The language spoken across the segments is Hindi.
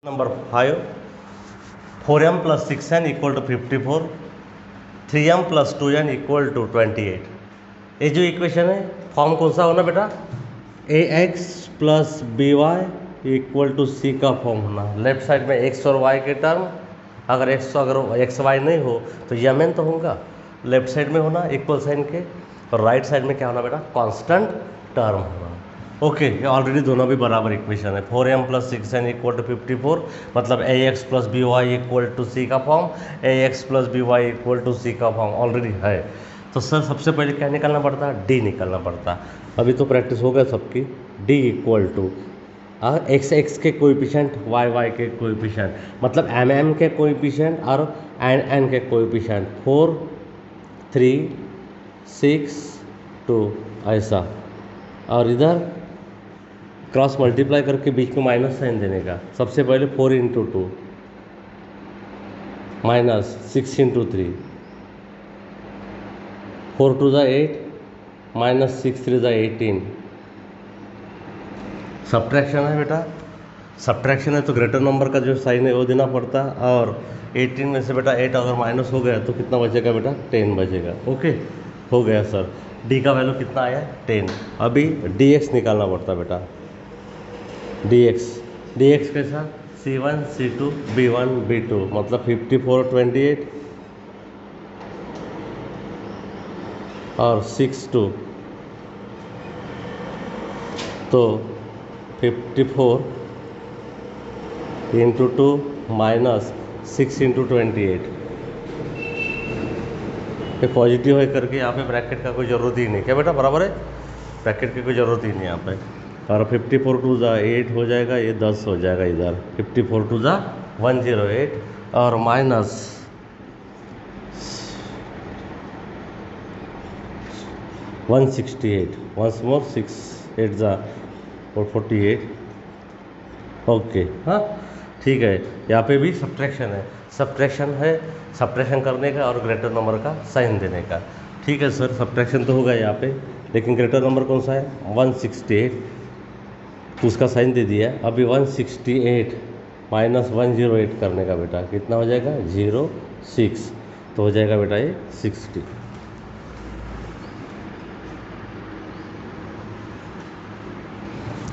Number 5, 4m plus 6n equal to 54, 3m plus 2n equal to 28। ये जो इक्वेशन है फॉर्म कौन सा होना बेटा, A X plus B Y equal to C का फॉर्म होना। लेफ्ट साइड में एक्स और वाई के टर्म, अगर एक्स वाई नहीं हो तो यम एन तो होगा लेफ्ट साइड में होना इक्वल साइन के, और राइट साइड में क्या होना बेटा, कांस्टेंट टर्म होना। ओके, ये ऑलरेडी दोनों भी बराबर इक्वेशन है। 4m plus 6n equal to 54, मतलब A X plus B Y equal to C का form, A X plus B Y equal to C का फॉर्म ऑलरेडी है। तो सर सबसे पहले क्या निकालना पड़ता है, डी निकालना पड़ता है। अभी तो प्रैक्टिस हो गया सबकी। D equal to X X के कोएफिशिएंट, वाई वाई के कोएफिशिएंट, मतलब एम एम के कोएफिशिएंट और एन एन के कोएफिशिएंट, 4 3 6 2 ऐसा, और इधर क्रॉस मल्टीप्लाई करके बीच में माइनस साइन देने का। सबसे पहले 4 इंटू 2 माइनस 6 इंटू 3, 4 2 ज़ा 8 माइनस 6 3 ज़ा 18। सब्ट्रैक्शन है बेटा, सब्ट्रैक्शन है तो ग्रेटर नंबर का जो साइन है वो देना पड़ता है। और 18 में से बेटा 8 अगर माइनस हो गया तो कितना बचेगा बेटा, 10 बचेगा। ओके, हो गया सर। डी का वैल्यू कितना आया, 10। अभी डी एक्स निकालना पड़ता बेटा। डी एक्स कैसा, C1 C2 B1 B2, मतलब 54 28 और 6 2, तो 54 इंटू 2 माइनस 6 इंटू 28। ये पॉजिटिव है करके यहाँ पे ब्रैकेट का कोई ज़रूरत ही नहीं, क्या बेटा बराबर है, ब्रैकेट की कोई ज़रूरत ही नहीं यहाँ पे। और 54 2 ज़ा 8 हो जाएगा, ये 10 हो जाएगा इधर, 54 2 ज़ा 108 और माइनस 168, वंस मोर 6 8 ज़ा 48। ओके, हाँ ठीक है। यहाँ पे भी सब्ट्रैक्शन है, सब्ट्रैक्शन है, सब्ट्रैक्शन करने का और ग्रेटर नंबर का साइन देने का। ठीक है सर, सब्ट्रैक्शन तो होगा यहाँ पे, लेकिन ग्रेटर नंबर कौन सा है, 168, तो उसका साइन दे दिया। अभी 168 माइनस 108 करने का बेटा, कितना हो जाएगा, 06, तो हो जाएगा बेटा ये 60।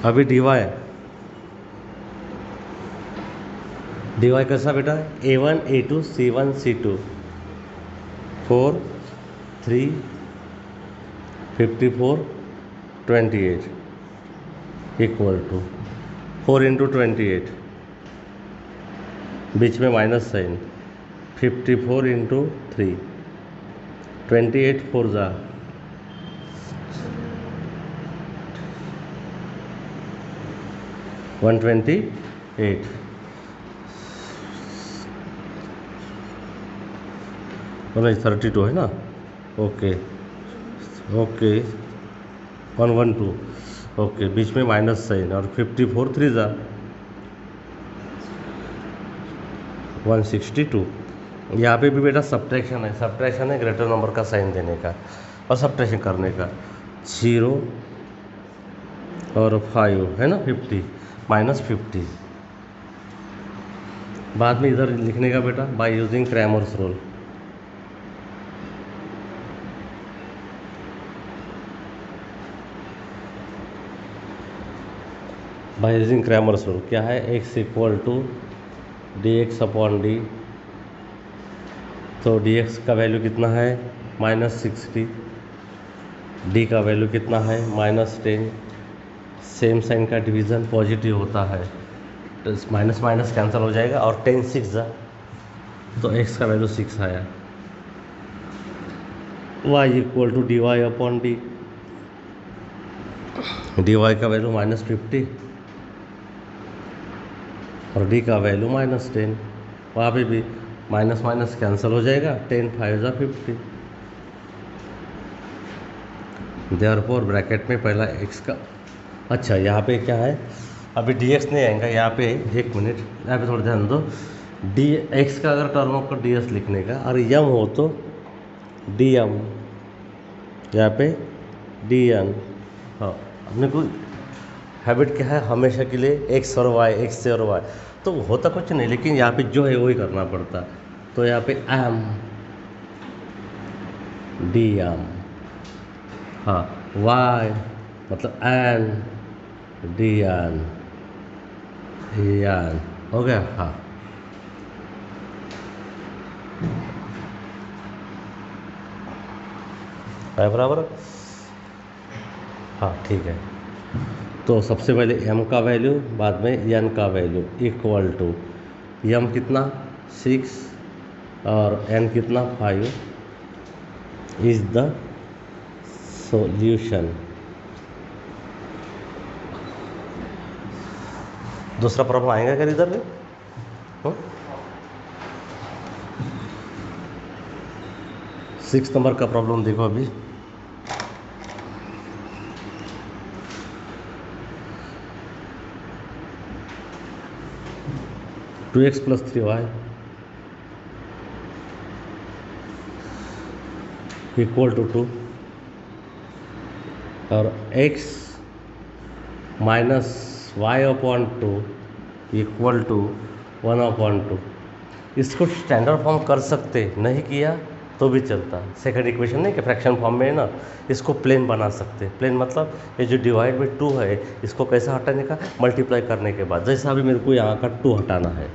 अभी डी वाई कैसा बेटा, A1 A2 C1 C2, 4 3 54 28 equal to 4 into 28, बीच में माइनस साइन, 54 इंटू 3, 28 4 ज़ा 128, नहीं 32 है ना। ओके ओके 112, ओके, बीच में माइनस साइन, और 54 3 ज़ा 162। यहाँ पे भी बेटा सब्ट्रैक्शन है, सब्ट्रैक्शन है ग्रेटर नंबर का साइन देने का और सब्ट्रैक्शन करने का। 0 और 5 है ना, 50 माइनस 50। बाद में इधर लिखने का बेटा, by using Cramer's rule. By using Cramer's rule क्या है, x equal to D X upon D, तो डी एक्स का वैल्यू कितना है, -60, डी का वैल्यू कितना है, -10। सेम साइन का डिवीज़न पॉजिटिव होता है, तो माइनस माइनस कैंसिल हो जाएगा, और 10 6 ज़ा, तो x का वैल्यू 6 आया। y equal to D Y upon D, D Y का वैल्यू -50 और डी का वैल्यू -10, वहाँ पे भी माइनस माइनस कैंसिल हो जाएगा, 10 5 ज़ा 50। देयरफॉर ब्रैकेट में पहला x का, अच्छा यहाँ पे क्या है, अभी डी एक्स नहीं आएगा यहाँ पे, एक मिनट यहाँ पे थोड़ा ध्यान दो। डी एक्स का अगर टर्म को डी एस लिखने का, और यम हो तो डी एम, यहाँ पे डी एन। हाँ, अपने को हैबिट क्या है, हमेशा के लिए एक्स और वाई, एक्स से और वाई, तो होता कुछ नहीं, लेकिन यहाँ पे जो है वही करना पड़ता। तो यहाँ पे एम डी एम, हाँ वाई मतलब एन डी एन एन हो गया। हाँ है बराबर। हाँ ठीक है। तो सबसे पहले m का वैल्यू, बाद में n का वैल्यू इक्वल टू m कितना 6 और n कितना 5 इज द सॉल्यूशन। दूसरा प्रॉब्लम आएगा क्या इधर में? 6 नंबर का प्रॉब्लम देखो अभी। Two X plus 3y equal to 2 और x minus Y upon 2 equal to 1/2। इसको स्टैंडर्ड फॉर्म कर सकते, नहीं किया तो भी चलता। सेकंड इक्वेशन नहीं कि फ्रैक्शन फॉर्म में है ना, इसको प्लेन बना सकते। प्लेन मतलब ये जो डिवाइड बाई 2 है, इसको कैसा हटाने का? मल्टीप्लाई करने के बाद। जैसा अभी मेरे को यहाँ का 2 हटाना है,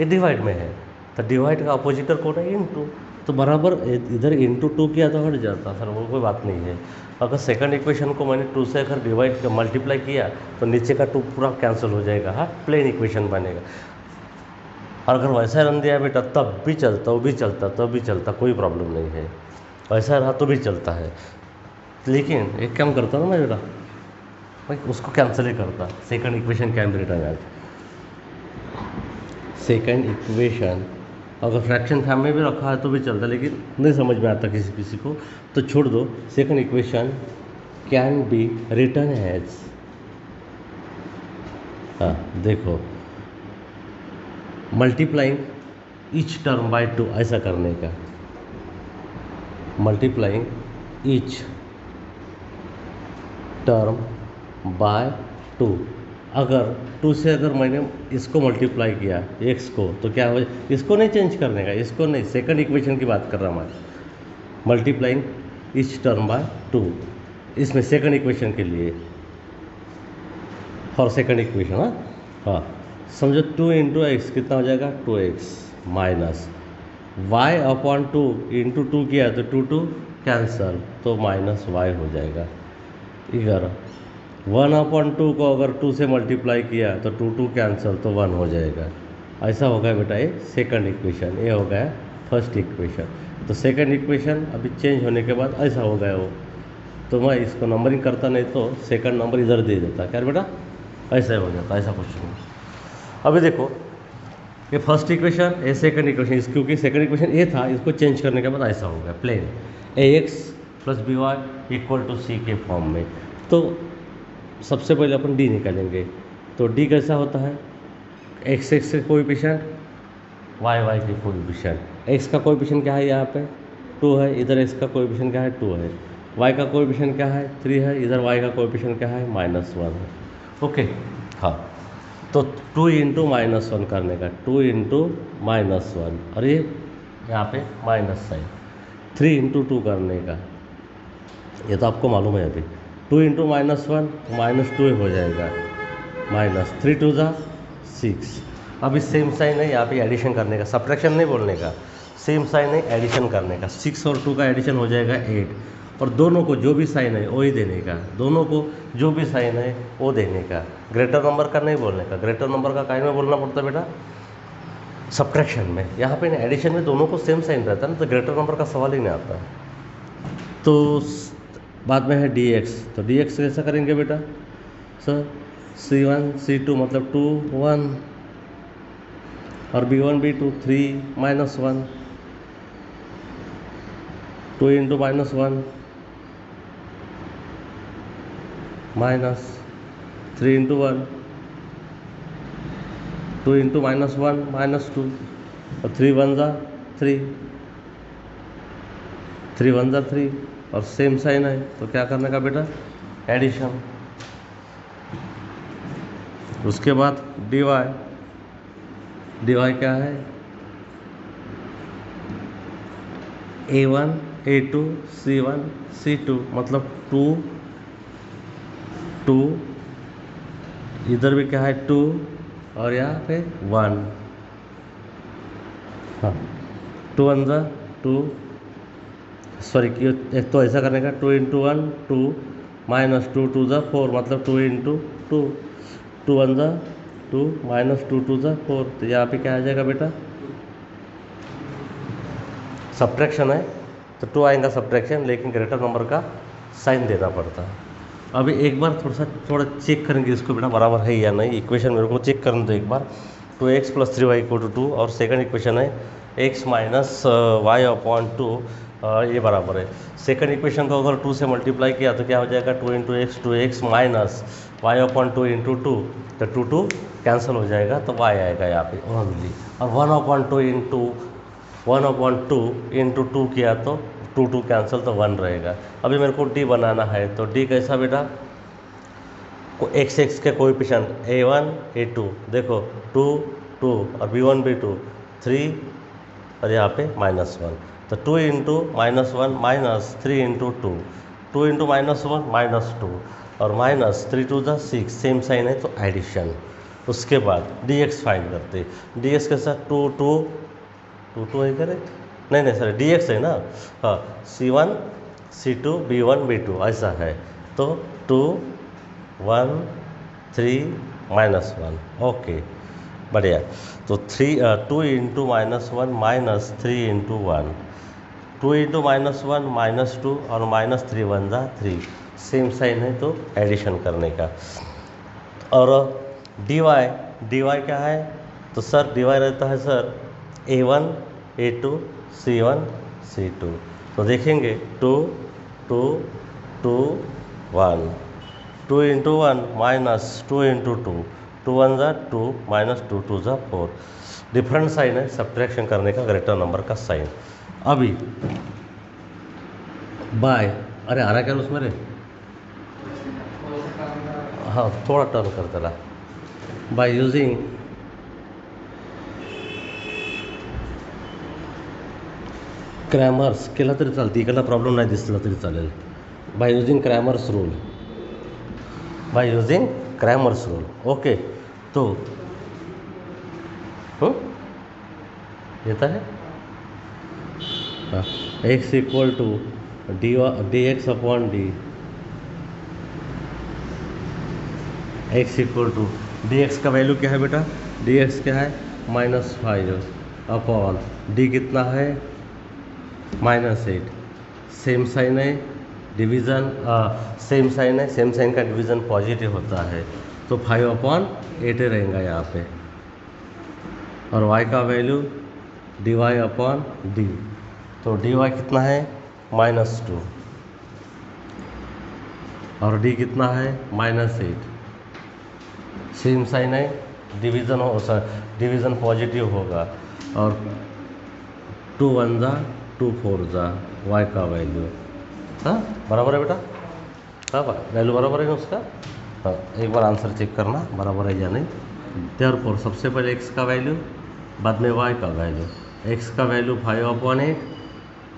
ये डिवाइड में है, तो डिवाइड का अपोजिटर कौन है? इनटू। तो बराबर इधर इंटू 2 किया तो हट जाता सर, वो कोई बात नहीं है। अगर सेकंड इक्वेशन को मैंने 2 से अगर डिवाइड मल्टीप्लाई किया तो नीचे का 2 पूरा कैंसिल हो जाएगा। हाँ, प्लेन इक्वेशन बनेगा। और अगर वैसा रन दिया बेटा तब भी चलता, वो भी चलता, तब भी चलता, कोई प्रॉब्लम नहीं है। वैसा रहा तो भी चलता है, लेकिन एक काम करता ना मैं बेटा, भाई उसको कैंसिल ही करता। Second equation can be written as second equation. अगर फ्रैक्शन फॉर्म में भी रखा है तो भी चलता, लेकिन नहीं समझ में आता किसी किसी को, तो छोड़ दो। Second equation can be written as, हाँ देखो, मल्टीप्लाइंग ईच टर्म बाय 2, ऐसा करने का। Multiplying each term by 2। अगर 2 से अगर मैंने इसको मल्टीप्लाई किया x को, तो क्या हो, इसको नहीं चेंज करने का, इसको नहीं, सेकंड इक्वेशन की बात कर रहा हूँ मैं। मल्टीप्लाइंग ईच टर्म बाय 2, इसमें सेकंड इक्वेशन के लिए, फॉर सेकंड इक्वेशन। हाँ हाँ, समझो 2 इंटू एक्स कितना हो जाएगा? 2x minus y upon 2 into 2 किया तो 2 कैंसल, तो माइनस y हो जाएगा। इधर 1/2 को अगर 2 से मल्टीप्लाई किया तो 2 कैंसल, तो 1 हो जाएगा। ऐसा हो गया बेटा ये सेकंड इक्वेशन, ये हो गया फर्स्ट इक्वेशन। तो सेकंड इक्वेशन अभी चेंज होने के बाद ऐसा हो गया वो, तो मैं इसको नंबरिंग करता नहीं तो सेकंड नंबर इधर दे देता। क्या बेटा? ऐसा हो जाता, ऐसा कुछ नहीं। अभी देखो, ये फर्स्ट इक्वेशन, ये सेकंड इक्वेशन, क्योंकि सेकंड इक्वेशन ये था, इसको चेंज करने के बाद ऐसा हो गया plain ax plus B Y equal to C के फॉर्म में। तो सबसे पहले अपन d निकालेंगे। तो d कैसा होता है? x x के कोएफिशिएंट, y y के कोएफिशिएंट। x का कोएफिशिएंट क्या है? यहाँ पे 2 है, इधर x का कोएफिशिएंट क्या है? 2 है। y का कोएफिशिएंट क्या है? 3 है, इधर y का कोएफिशिएंट क्या है? -1 है। ओके, हाँ, तो 2 इंटू -1 करने का, 2 इंटू -1, और ये यहाँ पे माइनस साइन। 3 इंटू 2 करने का, ये तो आपको मालूम है अभी। 2 इंटू -1 -2 हो जाएगा, -3 2 ज़ा 6। अभी सेम साइन है, यहाँ पे एडिशन करने का, सब्ट्रैक्शन नहीं बोलने का, सेम साइन है एडिशन करने का। 6 और 2 का एडिशन हो जाएगा 8, और दोनों को जो भी साइन है वही देने का, दोनों को जो भी साइन है वो देने का। ग्रेटर नंबर का नहीं बोलने का, ग्रेटर नंबर का काहे में बोलना पड़ता है बेटा? सब्ट्रैक्शन में। यहाँ पे एडिशन में दोनों को सेम साइन रहता है ना, तो ग्रेटर नंबर का सवाल ही नहीं आता। तो बाद में है dx, तो dx कैसा करेंगे बेटा? सर c1 c2 मतलब 2 1, और b1 b2 3 -1, 2 into -1 minus 3 into 1, 2 into -1 -2, और 3 1 ज़ा 3, 3 1 ज़ा 3, और सेम साइन है तो क्या करने का बेटा? एडिशन। उसके बाद dy dy क्या है a1 a2 c1 c2 मतलब 2 2 इधर भी क्या है 2 और यहाँ पे 1। हाँ 2 वन ज़ा 2 सॉरी एक तो ऐसा करने का 2 इंटू 1 2 माइनस 2 टू ज़ा 4 मतलब 2 इंटू 2 2 वन ज़ा 2 माइनस 2 टू ज़ा 4। तो यहाँ पे क्या आ जाएगा बेटा सब्ट्रैक्शन है तो 2 आएगा सब्ट्रैक्शन, लेकिन ग्रेटर नंबर का साइन देना पड़ता है। अभी एक बार थोड़ा चेक करेंगे इसको बेटा बराबर है या नहीं। इक्वेशन मेरे को चेक करने दो एक बार। 2x + 3y = 2 और सेकंड इक्वेशन है x - y/2 ये बराबर है। सेकंड इक्वेशन को अगर 2 से मल्टीप्लाई किया तो क्या हो जाएगा 2 × x 2x माइनस y/2 × 2 तो 2 कैंसिल हो जाएगा तो y आएगा यहाँ पे ओनली। और 1/2 × 2 किया तो 2 कैंसिल तो 1 रहेगा। अभी मेरे को d बनाना है तो d कैसा बेटा x के कोएफिशिएंट a1 a2 देखो 2 2 और b1 b2 3 और यहाँ पे -1 तो 2 × -1 माइनस 3 × 2 2 × -1 -2 और -3 टू द 6 सेम साइन है तो एडिशन। उसके बाद dx फाइंड करते dx के साथ 2 2 2 2 है करेक्ट नहीं सर dx है ना। हाँ c1 c2 b1 b2 ऐसा है तो 2 1 3 -1 ओके बढ़िया। तो 2 × -1 माइनस 3 × 1 2 × -1 -2 और -3 1 ज़ा 3 सेम साइन है तो एडिशन करने का। और dy क्या है तो सर dy रहता है sir a1 a2 c1 c2 तो देखेंगे 2 2 2 1 2 × 1 माइनस 2 × 2 2 1 ज़ा 2 माइनस 2 2 ज़ा 4 डिफरेंट साइन है सब्ट्रैक्शन करने का ग्रेटर नंबर का साइन। अभी बाय अरे आ रहा क्या उसमें रे हाँ थोडा टर्न कर त्याला बाय यूजिंग क्रॅमर्स केला तरी चालते इकडला प्रॉब्लेम नाही दिसला तरी चालेल। By using Cramer's rule okay तो येता है हाँ x = dx/d x = dx का वैल्यू क्या है बेटा dx क्या है -5 d कितना है -8 सेम साइन है डिवीज़न सेम साइन का डिवीज़न पॉजिटिव होता है तो 5/8 रहेगा यहाँ पे। और y का वैल्यू dy/d तो dy कितना है -2 और d कितना है -8 सेम साइन है डिवीज़न पॉजिटिव होगा और 2 1 ज़ा 2 4 ज़ा y का वैल्यू हाँ बराबर है बेटा हाँ वैल्यू बराबर है उसका। हाँ एक बार आंसर चेक करना बराबर है या नहीं। देयरफॉर सबसे पहले x का वैल्यू बाद में y का वैल्यू x का वैल्यू 5/8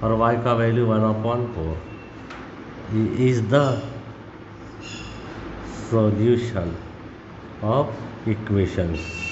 और y का value 1/4 is the solution of equations.